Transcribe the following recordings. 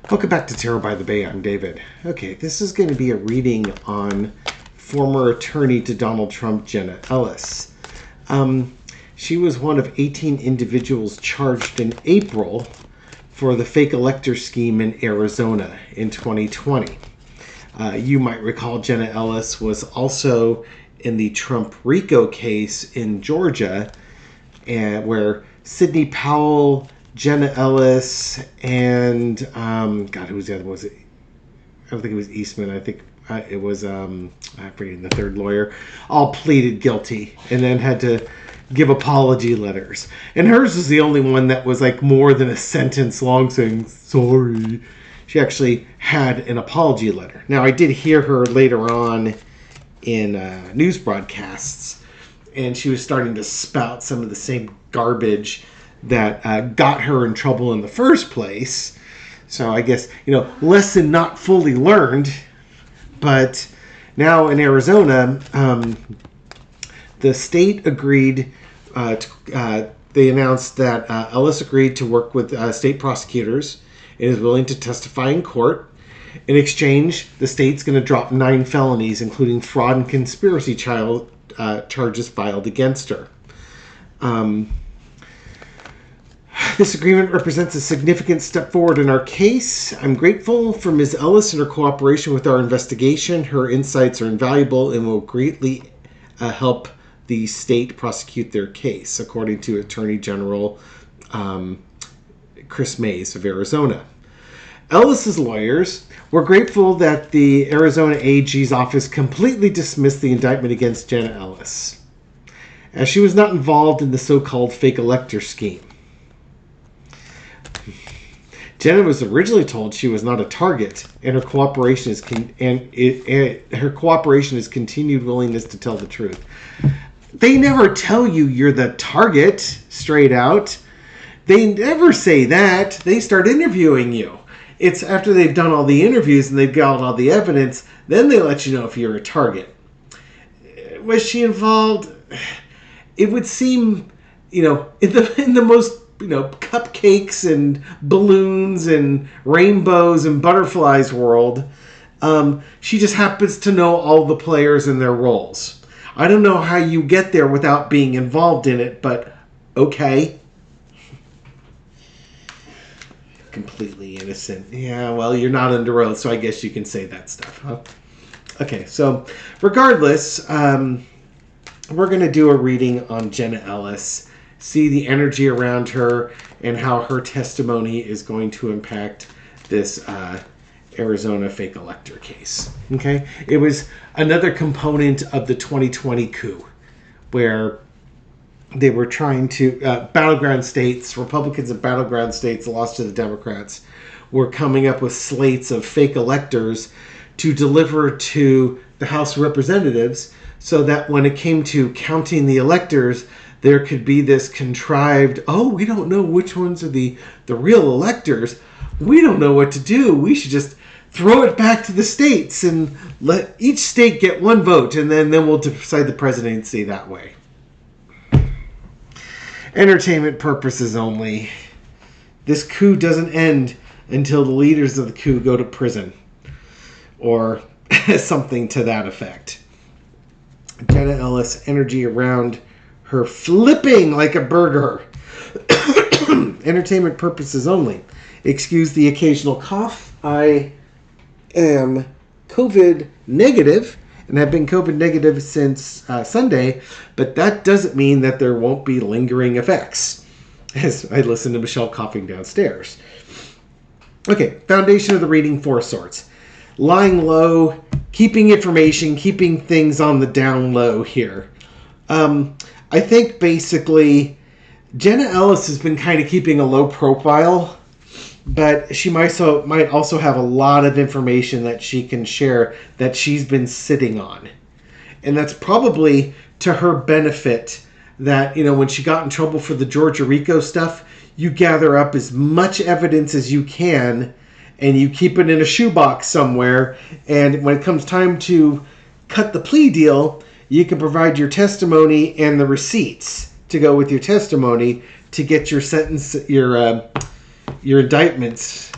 Welcome back to Tarot by the Bay. I'm David. Okay, this is going to be a reading on former attorney to Donald Trump, Jenna Ellis. She was one of 18 individuals charged in April for the fake elector scheme in Arizona in 2020. You might recall Jenna Ellis was also in the Trump RICO case in Georgia, where Sidney Powell, Jenna Ellis, and who was the other one? Was it? I don't think it was Eastman. I think it was I'm forgetting the third lawyer. All pleaded guilty and then had to give apology letters. And hers was the only one that was like more than a sentence long, saying sorry. She actually had an apology letter. Now I did hear her later on in news broadcasts, and she was starting to spout some of the same garbage that got her in trouble in the first place. So I guess, lesson not fully learned. But now in Arizona, the state agreed, they announced that Ellis agreed to work with state prosecutors and is willing to testify in court. In exchange, the state's going to drop 9 felonies, including fraud and conspiracy charges filed against her. This agreement represents a significant step forward in our case. I'm grateful for Ms. Ellis and her cooperation with our investigation. Her insights are invaluable and will greatly help the state prosecute their case, according to Attorney General Chris Mays of Arizona. Ellis's lawyers were grateful that the Arizona AG's office completely dismissed the indictment against Jenna Ellis, as she was not involved in the so-called fake elector scheme. Jenna was originally told she was not a target, and her cooperation is continued willingness to tell the truth. They never tell you you're the target straight out. They never say that. They start interviewing you. It's after they've done all the interviews and they've got all the evidence, then they let you know if you're a target. Was she involved? It would seem, in the most cupcakes and balloons and rainbows and butterflies world, she just happens to know all the players and their roles. I don't know how you get there without being involved in it, but okay. Completely innocent. Yeah, well, you're not under oath, so I guess you can say that stuff, huh? Okay, so regardless, we're going to do a reading on Jenna Ellis, see the energy around her, and how her testimony is going to impact this Arizona fake elector case. Okay? It was another component of the 2020 coup, where they were trying to, battleground states, Republicans in battleground states lost to the Democrats, were coming up with slates of fake electors to deliver to the House of Representatives, so that when it came to counting the electors, there could be this contrived, we don't know which ones are the real electors. We don't know what to do. We should just throw it back to the states and let each state get one vote, and then we'll decide the presidency that way. Entertainment purposes only. This coup doesn't end until the leaders of the coup go to prison, or something to that effect. Jenna Ellis, energy around her flipping like a burger. Entertainment purposes only. Excuse the occasional cough. I am COVID negative and have been COVID negative since Sunday, but that doesn't mean that there won't be lingering effects, as I listen to Michelle coughing downstairs. Okay, foundation of the reading, 4 swords. Lying low, keeping information, keeping things on the down low here. I think basically Jenna Ellis has been kind of keeping a low profile, but she might also have a lot of information that she can share that she's been sitting on. And that's probably to her benefit, that, when she got in trouble for the Georgia RICO stuff, you gather up as much evidence as you can and you keep it in a shoebox somewhere. And when it comes time to cut the plea deal, you can provide your testimony and the receipts to go with your testimony to get your sentence, your indictments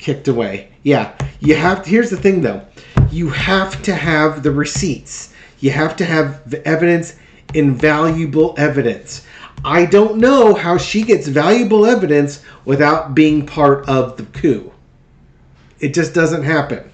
kicked away. Yeah, you have to, here's the thing though. You have to have the receipts. You have to have the evidence, invaluable evidence. I don't know how she gets valuable evidence without being part of the coup. It just doesn't happen.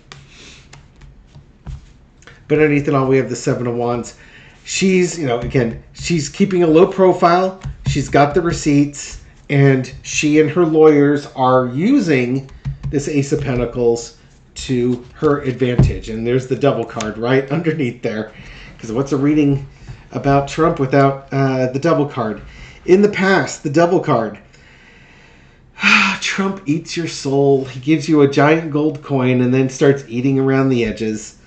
But underneath it all, we have the Seven of Wands. She's, again, she's keeping a low profile. She's got the receipts. And she and her lawyers are using this Ace of Pentacles to her advantage. And there's the Devil card right underneath there. Because what's a reading about Trump without the Devil card? In the past, the Devil card. Trump eats your soul. He gives you a giant gold coin and then starts eating around the edges.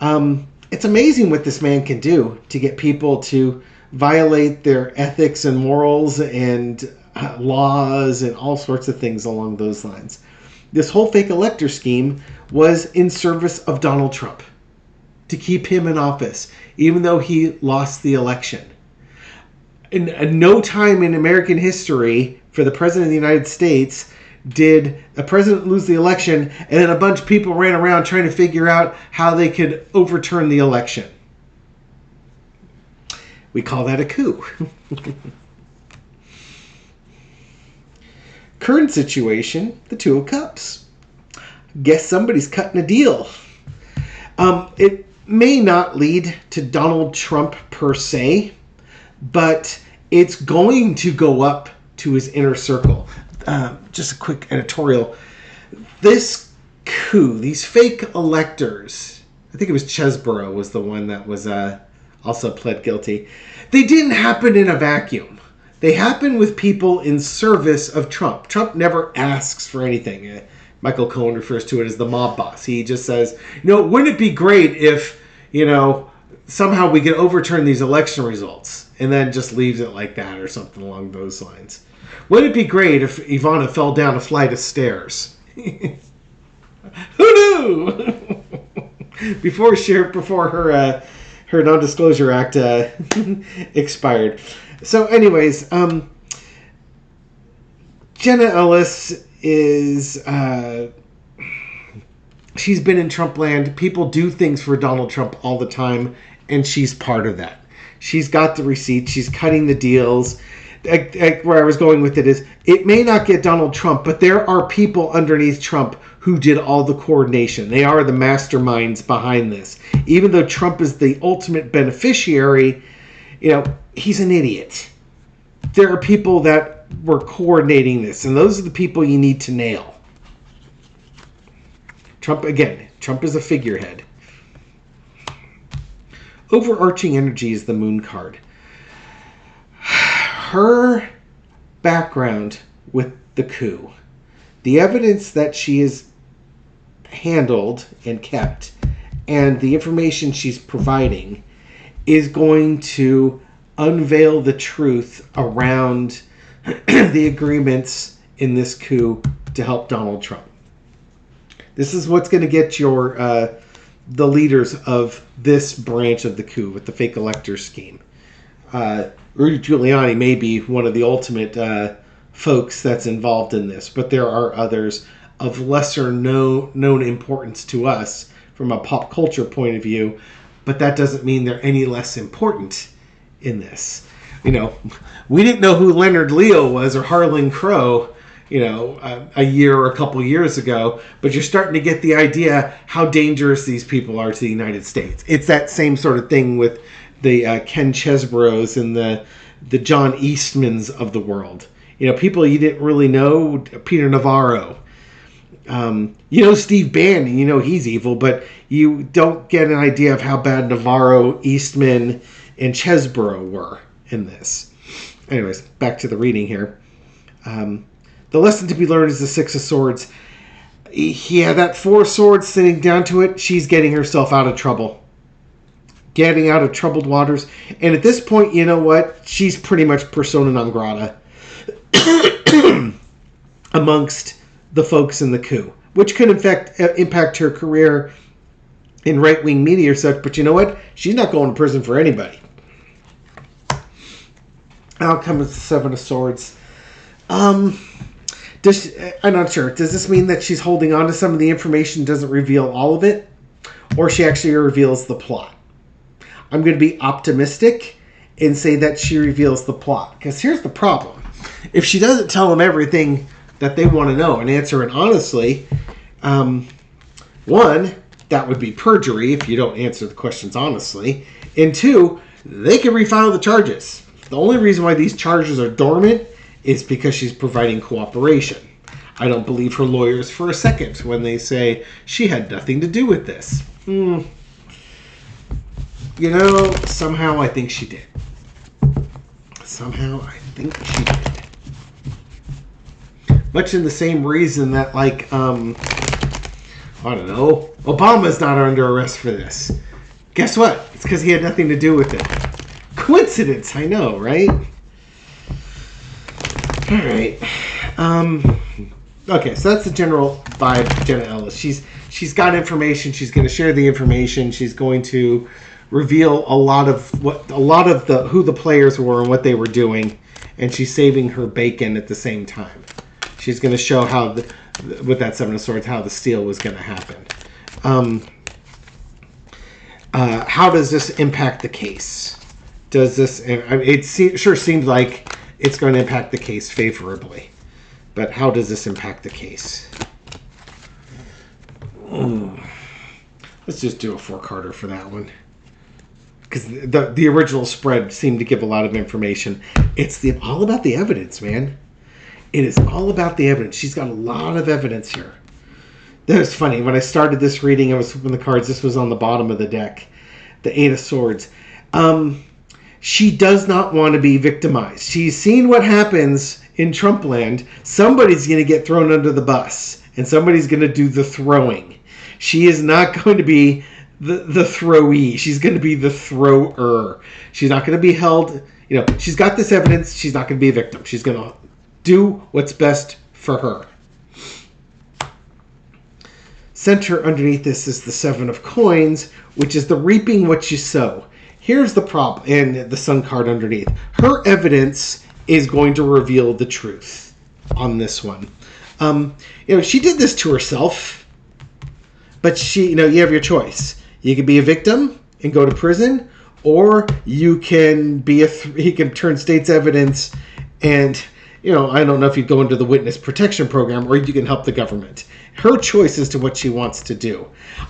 It's amazing what this man can do to get people to violate their ethics and morals and laws and all sorts of things along those lines. This whole fake elector scheme was in service of Donald Trump to keep him in office, even though he lost the election. In no time in American history for the President of the United States did a president lose the election and then a bunch of people ran around trying to figure out how they could overturn the election. We call that a coup. Current situation, the Two of Cups. Guess somebody's cutting a deal. It may not lead to Donald Trump per se, but it's going to go up to his inner circle. Just a quick editorial. This coup, these fake electors, I think it was Chesborough was the one that was also pled guilty. They didn't happen in a vacuum. They happen with people in service of Trump. Trump never asks for anything. Michael Cohen refers to it as the mob boss. He just says, wouldn't it be great if, somehow we could overturn these election results? And then just leaves it like that or something along those lines. Wouldn't it be great if Ivana fell down a flight of stairs? Who knew? before her non-disclosure act expired. So anyways, Jenna Ellis is... she's been in Trump land. People do things for Donald Trump all the time, and she's part of that. She's got the receipts. She's cutting the deals. Where I was going with it is, it may not get Donald Trump, but there are people underneath Trump who did all the coordination. They are the masterminds behind this. Even though Trump is the ultimate beneficiary, he's an idiot. There are people that were coordinating this, and those are the people you need to nail. Trump is a figurehead. Overarching energy is the Moon card. Her background with the coup, the evidence that she has handled and kept, and the information she's providing is going to unveil the truth around the agreements in this coup to help Donald Trump. This is what's going to get the leaders of this branch of the coup with the fake elector scheme. Rudy Giuliani may be one of the ultimate folks that's involved in this, but there are others of lesser known importance to us from a pop culture point of view, but that doesn't mean they're any less important in this. We didn't know who Leonard Leo was or Harlan Crow, a year or a couple years ago, but you're starting to get the idea how dangerous these people are to the United States. It's that same sort of thing with the Ken Chesboroughs and the John Eastmans of the world. People you didn't really know, Peter Navarro. Steve Bannon, he's evil, but you don't get an idea of how bad Navarro, Eastman, and Chesborough were in this. Anyways, back to the reading here. The lesson to be learned is the Six of Swords. He had that Four of Swords sitting down to it. She's getting herself out of trouble. Getting out of troubled waters. And at this point, you know what? She's pretty much persona non grata amongst the folks in the coup, which could in fact impact her career in right-wing media or such. But you know what? She's not going to prison for anybody. Out comes the Seven of Swords. I'm not sure. Does this mean that she's holding on to some of the information, doesn't reveal all of it? Or she actually reveals the plot? I'm going to be optimistic and say that she reveals the plot. Because here's the problem. If she doesn't tell them everything that they want to know and answer it honestly, one, that would be perjury if you don't answer the questions honestly. And two, they can refile the charges. The only reason why these charges are dormant is because she's providing cooperation. I don't believe her lawyers for a second when they say she had nothing to do with this. Somehow I think she did. Much in the same reason that, Obama's not under arrest for this. Guess what? It's because he had nothing to do with it. Coincidence, I know, right? All right. Okay, so that's the general vibe of Jenna Ellis. She's got information. She's going to share the information. She's going to reveal a lot of who the players were and what they were doing, and she's saving her bacon at the same time. She's going to show how, with that Seven of Swords, how the steal was going to happen. How does this impact the case? Does this? It sure seems like it's going to impact the case favorably, but how does this impact the case? Let's just do a four-carder for that one, because the original spread seemed to give a lot of information. It's all about the evidence, man. It is all about the evidence. She's got a lot of evidence here. That was funny. When I started this reading, I was flipping the cards. This was on the bottom of the deck. The Eight of Swords. She does not want to be victimized. She's seen what happens in Trump land. Somebody's going to get thrown under the bus, and somebody's going to do the throwing. She is not going to be the throwee. She's going to be the thrower. She's not going to be held. She's got this evidence. She's not going to be a victim. She's going to do what's best for her. Center underneath this is the Seven of Coins, which is the reaping what you sow. Here's the problem, and the Sun card underneath. Her evidence is going to reveal the truth on this one. She did this to herself, but you have your choice. You can be a victim and go to prison, or you can he can turn state's evidence and, I don't know if you'd go into the witness protection program, or you can help the government. Her choice as to what she wants to do.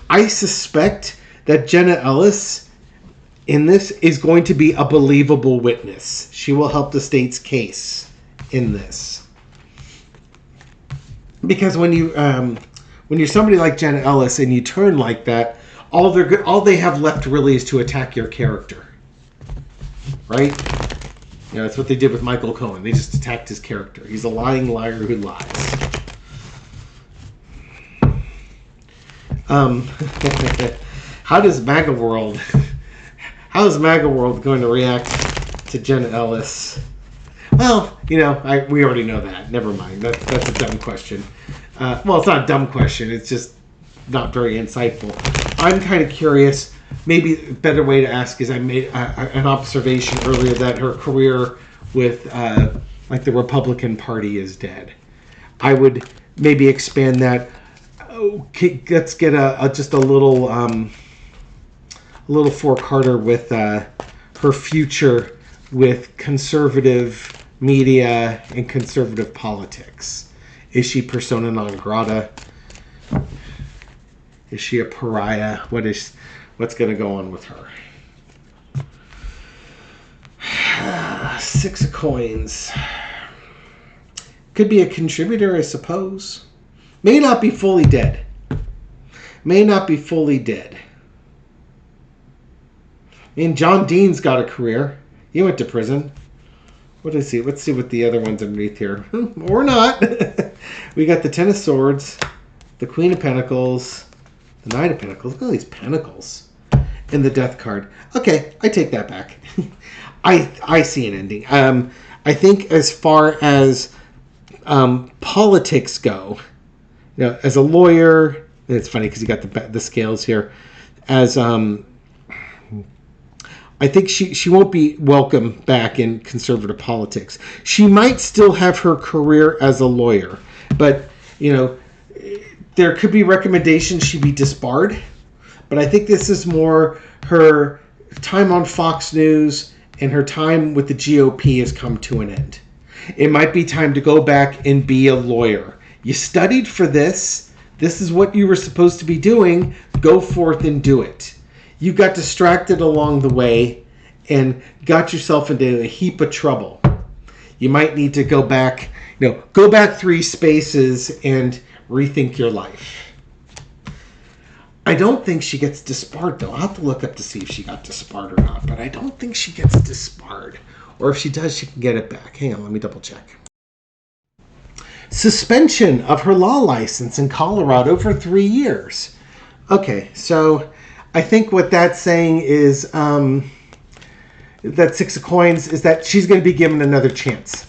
I suspect that Jenna Ellis in this is going to be a believable witness. She will help the state's case in this. Because when you're somebody like Jenna Ellis and you turn like that, all they have left really is to attack your character. Right? That's what they did with Michael Cohen. They just attacked his character. He's a lying liar who lies. How is MAGA World going to react to Jenna Ellis? Well, we already know that. Never mind. That's a dumb question. Well, it's not a dumb question. It's just not very insightful. I'm kind of curious. Maybe a better way to ask is I made an observation earlier that her career with the Republican Party is dead. I would maybe expand that. Okay, let's get just a little four-carder with her future with conservative media and conservative politics. Is she persona non grata? Is she a pariah? What's going to go on with her? Six of Coins. Could be a contributor, I suppose. May not be fully dead. John Dean's got a career. He went to prison. What is he? Let's see what the other ones underneath here. Or not. We got the Ten of Swords, the Queen of Pentacles, the Knight of Pentacles. Look at all these pentacles. And the Death card. Okay, I take that back. I see an ending. I think as far as politics go, as a lawyer, it's funny because you got the scales here. As I think she won't be welcome back in conservative politics. She might still have her career as a lawyer. But, you know, there could be recommendations she be disbarred. But I think this is more her time on Fox News and her time with the GOP has come to an end. It might be time to go back and be a lawyer. You studied for this. This is what you were supposed to be doing. Go forth and do it. You got distracted along the way and got yourself into a heap of trouble. You might need to go back, go back 3 spaces and rethink your life. I don't think she gets disbarred, though. I'll have to look up to see if she got disbarred or not, but I don't think she gets disbarred. Or if she does, she can get it back. Hang on, let me double check. Suspension of her law license in Colorado for 3 years. Okay, so I think what that's saying is that 6 of coins is that she's going to be given another chance.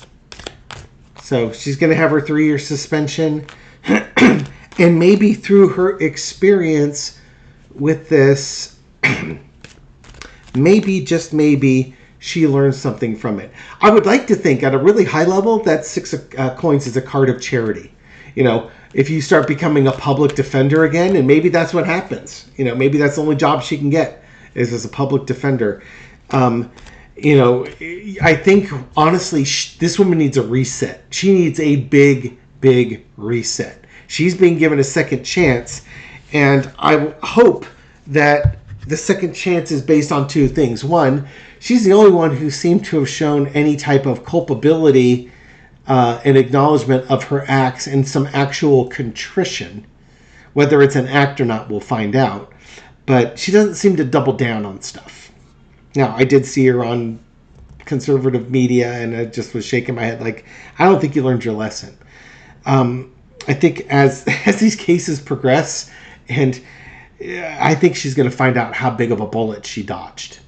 So she's going to have her 3-year suspension. And maybe through her experience with this, maybe, just maybe, she learns something from it. I would like to think at a really high level that 6 of coins is a card of charity. If you start becoming a public defender again, and maybe that's what happens. Maybe that's the only job she can get is as a public defender. I think, honestly, this woman needs a reset. She needs a big, big reset. She's being given a second chance, and I hope that the second chance is based on 2 things. One, she's the only one who seemed to have shown any type of culpability and acknowledgement of her acts and some actual contrition. Whether it's an act or not, we'll find out. But she doesn't seem to double down on stuff. Now, I did see her on conservative media, and I just was shaking my head like, I don't think you learned your lesson. I think as these cases progress, and I think she's going to find out how big of a bullet she dodged.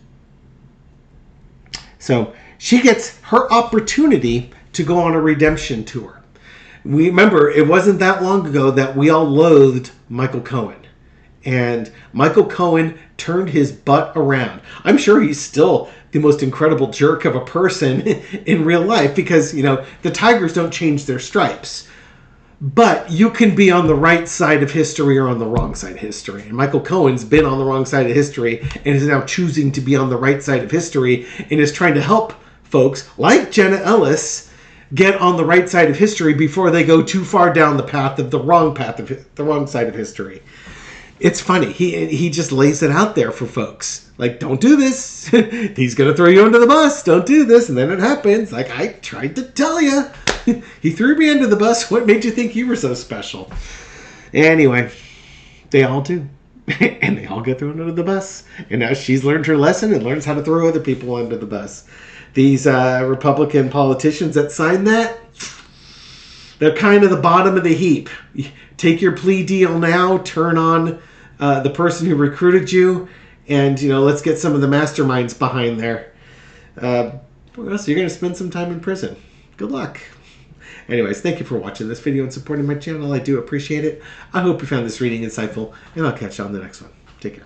So she gets her opportunity to go on a redemption tour. We remember it wasn't that long ago that we all loathed Michael Cohen. And Michael Cohen turned his butt around. I'm sure he's still the most incredible jerk of a person in real life because, the Tigers don't change their stripes. But you can be on the right side of history or on the wrong side of history. And Michael Cohen's been on the wrong side of history and is now choosing to be on the right side of history and is trying to help folks like Jenna Ellis get on the right side of history before they go too far down the wrong side of history. It's funny. He just lays it out there for folks. Like, don't do this. He's going to throw you under the bus. Don't do this. And then it happens. Like, I tried to tell you. He threw me under the bus. What made you think you were so special? Anyway, they all do. And they all get thrown under the bus. And now she's learned her lesson and learns how to throw other people under the bus. These Republican politicians that signed that, they're kind of the bottom of the heap. Take your plea deal now, turn on the person who recruited you, and, let's get some of the masterminds behind there. Or else you're going to spend some time in prison. Good luck. Anyways, thank you for watching this video and supporting my channel. I do appreciate it. I hope you found this reading insightful, and I'll catch you on the next one. Take care.